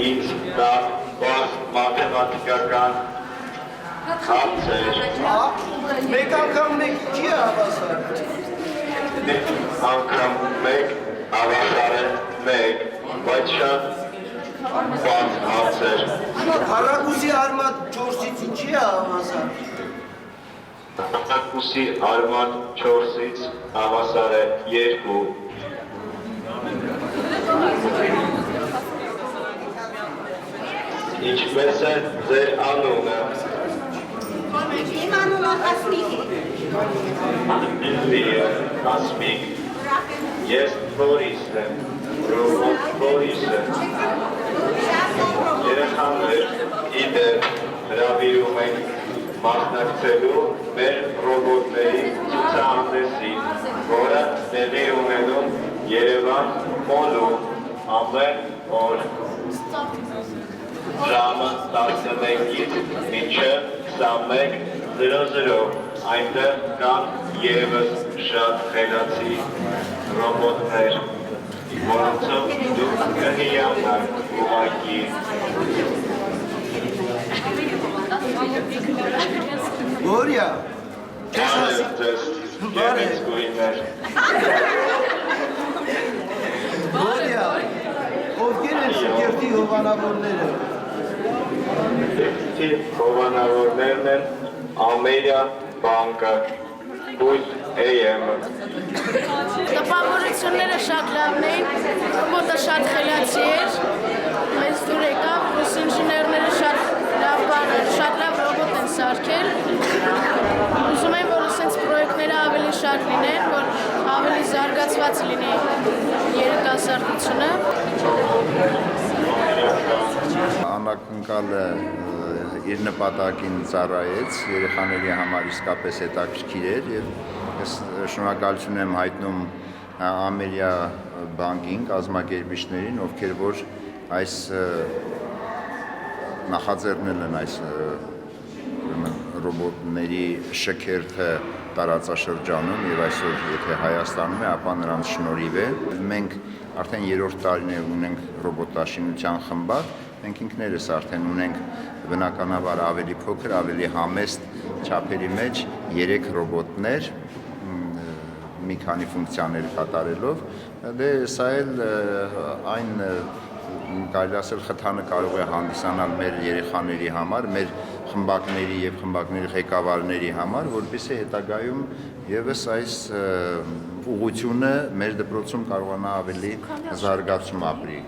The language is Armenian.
ինձ դա բաց մաթեմատիկական հարց էր։ Մեկ անգամ մեկ չի հավասար։ Մեկ անգամ մեկ հավասար է մեկ, բայց շատ բաց հարց էր։ Հարակուսի արմատ 4-ից ինչի է հավասար։ Հարակուսի արմատ 4-ից հավասար է 2։ Ինչպես է ձեր անունը։ Իմ անունը Հասմիկ է։ Հասմիկ։ Ես Բորիսն եմ, Ռոբոտ Բորիսը։ Երեխաներ իդեր հրավիրում ենք մասնակցելու մեր ռոբոտների ցուցահանդեսին, որը տեղի ունենում Երևան մոլում ամեն օր ժամը 11-ից մինչև 21:00 այնտեղ կան ևս շատ խելացի ռոբոտներ, որոնցով դուք կհիանաք ուղղակի։ Գորիա, Գորիա, ովքեր են շքերթի հովանավորները։ Շքերթի հովանավորներն են Ամերիա բանկը, Բույս AM-ը։ Տպավորությունները շատ լավն էին, ռոբոտը շատ խելացի էր, մեզ դուր եկավ, ռուս ինժեներները շատ լավ ռոբոտ են սարքել։ Ուզում եմ, որ սենց պրոյեկտները ավելի շատ լինեն, որ ավելի զարգացված լինի երիտասարդությունը։ Անակնկալը իր նպատակին ծառայեց, երեխաների համար իսկապես հետաքրքիր էր եւ ես շնորհակալություն եմ հայտնում Ամերիա բանկին, կազմակերպիչներին, ովքեր որ այս նախաձեռնել են այս ռոբոտների շքերթը տարածաշրջանում եւ այսօր եթե Հայաստանում է, ապա նրանց շնորհիվ է։ Մենք արդեն 3-րդ տարին ունենք ռոբոտաշինության խմբակ, մենք ինքներս արդեն ունենք բնականաբար ավելի փոքր, ավելի համեստ չափերի մեջ 3 ռոբոտներ, մի քանի ֆունկցիաներ կատարելով, դե սա էլ այն կարելի ասել խթանը կարող է հանդիսանալ մեր երեխաների համար, մեր խմբակների եւ խմբակների ղեկավարների համար, որպեսզի հետագայում եւս այս ուղղությունը մեր դպրոցում կարողանա ավելի զարգացում ապրի։